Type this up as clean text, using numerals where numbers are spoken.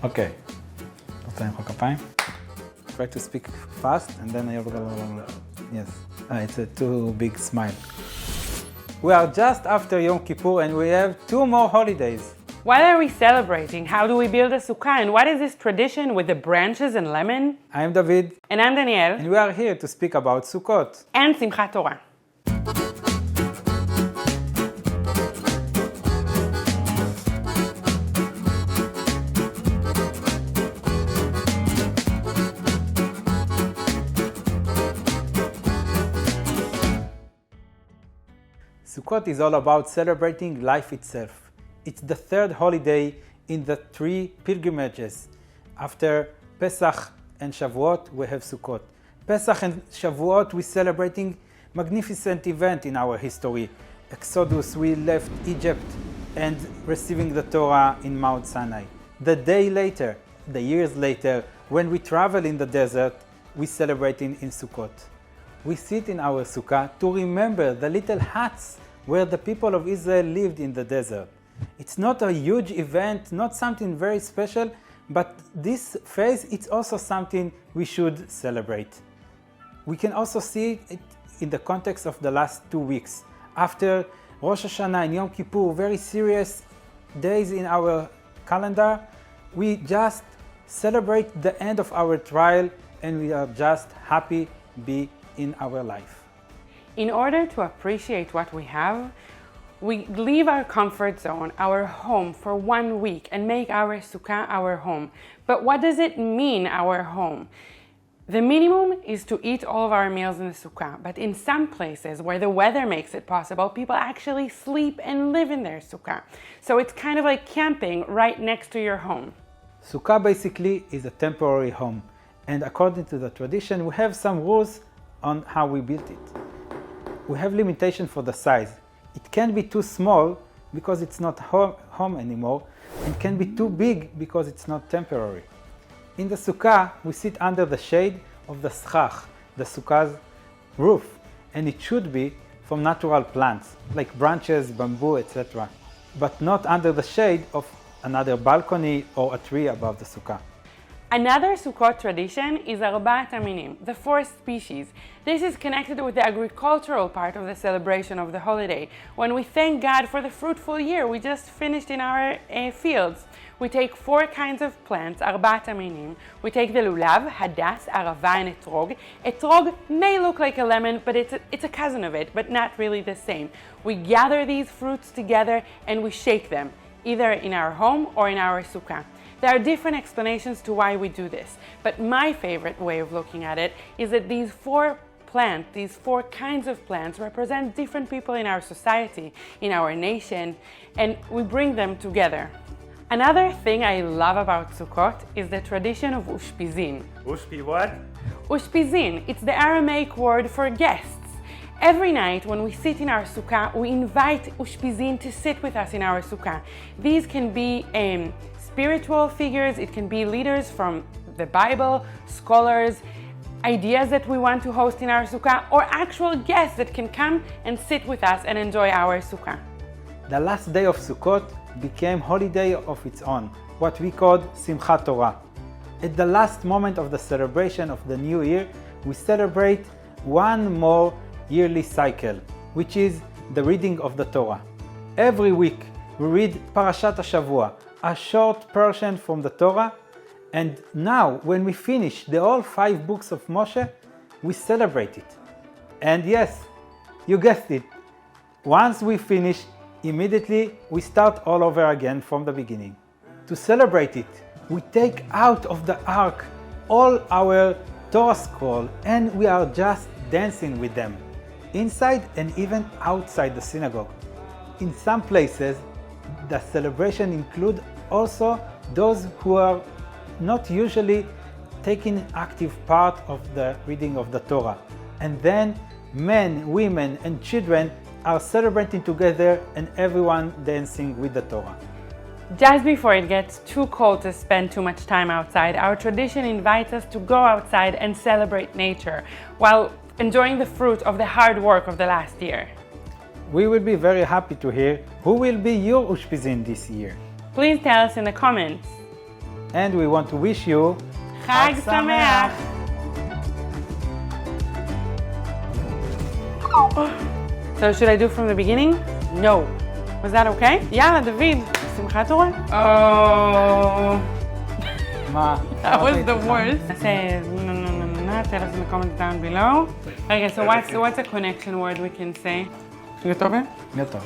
Okay. רוצה למחוא כפיים? Try to speak fast and then yes. It's a too big smile. We are just after Yom Kippur and we have 2 more holidays. What are we celebrating? How do we build a sukkah? And what is this tradition with the branches and lemon? I am David. And I'm Danielle. And we are here to speak about Sukkot. And Simchat Torah. Sukkot is all about celebrating life itself. It's the 3rd holiday in the 3 pilgrimages. After Pesach and Shavuot, we have Sukkot. Pesach and Shavuot, we're celebrating magnificent event in our history. Exodus, we left Egypt and receiving the Torah in Mount Sinai. The day later, the years later, when we travel in the desert, we celebrating in Sukkot. We sit in our sukkah to remember the little huts where the people of Israel lived in the desert. It's not a huge event, not something very special, but this phase, it's also something we should celebrate. We can also see it in the context of the last 2 weeks. After Rosh Hashanah and Yom Kippur, very serious days in our calendar, we just celebrate the end of our trial and we are just happy to be in our life. In order to appreciate what we have, we leave our comfort zone, our home, for 1 week and make our sukkah our home. But what does it mean, our home? The minimum is to eat all of our meals in the sukkah, but in some places where the weather makes it possible, people actually sleep and live in their sukkah. So it's kind of like camping right next to your home. Sukkah basically is a temporary home, and according to the tradition, we have some rules on how we built it. We have limitation for the size. It can be too small because it's not home anymore, and can be too big because it's not temporary. In the sukkah, we sit under the shade of the schach, the sukkah's roof, and it should be from natural plants, like branches, bamboo, etc., but not under the shade of another balcony or a tree above the sukkah. Another Sukkot tradition is Arbaat Aminim, the 4 species. This is connected with the agricultural part of the celebration of the holiday. When we thank God for the fruitful year we just finished in our fields, we take 4 kinds of plants, Arbaat Aminim. We take the lulav, hadas, arava, and etrog. Etrog may look like a lemon, but it's a cousin of it, but not really the same. We gather these fruits together and we shake them, either in our home or in our sukkah. There are different explanations to why we do this, but my favorite way of looking at it is that these 4 plants, these 4 kinds of plants represent different people in our society, in our nation, and we bring them together. Another thing I love about Sukkot is the tradition of ushpizin. Ushpi what? Ushpizin, it's the Aramaic word for guests. Every night when we sit in our sukkah, we invite ushpizin to sit with us in our sukkah. These can be spiritual figures, it can be leaders from the Bible, scholars, ideas that we want to host in our sukkah, or actual guests that can come and sit with us and enjoy our sukkah. The last day of Sukkot became holiday of its own, what we called Simchat Tora. At the last moment of the celebration of the new year, we celebrate one more yearly cycle, which is the reading of the Torah. Every week we read Parashat HaShavua, a short portion from the Torah, and now when we finish the all 5 books of Moshe, we celebrate it. And yes, you guessed it, once we finish, immediately we start all over again from the beginning. To celebrate it, we take out of the ark all our Torah scroll and we are just dancing with them, inside and even outside the synagogue. In some places, the celebration includes also those who are not usually taking active part of the reading of the Torah. And then men, women, and children are celebrating together and everyone dancing with the Torah. Just before it gets too cold to spend too much time outside, our tradition invites us to go outside and celebrate nature while enjoying the fruit of the hard work of the last year. We will be very happy to hear who will be your ushpizin this year. Please tell us in the comments. And we want to wish you Hag Sameah! So should I do from the beginning? No. Was that okay? יאללה, דוד, שמחת תורה? Oh. מה? That was the worst. I said, no, tell us in the comments down below. Okay, so what's a connection word we can say? יותר טוב? יותר.